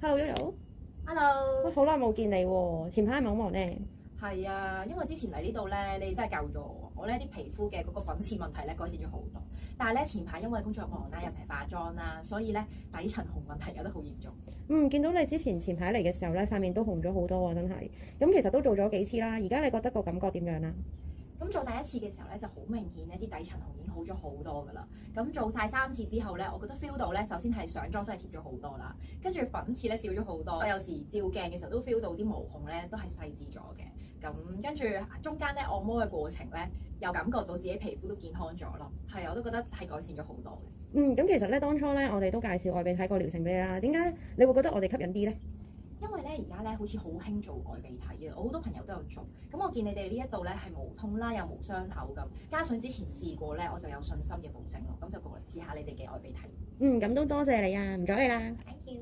Hello Yoyo， Hello，好耐冇見你喎，前排係咪好忙咧？係啊，因為之前嚟呢度咧，你真係救咗我咧啲皮膚嘅嗰個粉刺問題咧改善咗好多。但係咧前排因為工作忙啦，又成日化妝啦，所以咧底層紅問題有得好嚴重。見到你前排嚟嘅時候咧，塊面都紅咗好多喎，真係。咁其實都做咗幾次啦，而家你覺得個感覺點樣啊？咁做第一次嘅時候咧，就好明顯咧啲底層紅已經好咗好多㗎啦。咁做晒3次之後咧，我覺得 feel 到咧，首先係上妝真係貼咗好多啦，跟住粉刺咧少咗好多。我有時照鏡嘅時候都 feel 到啲毛孔咧都係細緻咗嘅。咁跟住中間咧按摩嘅過程咧，又感覺到自己皮膚都健康咗咯。係啊，我都覺得係改善咗好多嘅。咁其實咧當初咧我哋都介紹外鼻體個療程俾你啦，點解你會覺得我哋吸引啲咧？因為咧而家咧好似好興做外鼻體啊，我好多朋友都有做。咁我見你哋呢一度咧係無痛啦，又無傷口咁，加上之前試過咧，我就有信心嘅保證咯。咁就過嚟試下你哋嘅外鼻體。咁都多謝你啊，唔阻你啦。Thank you。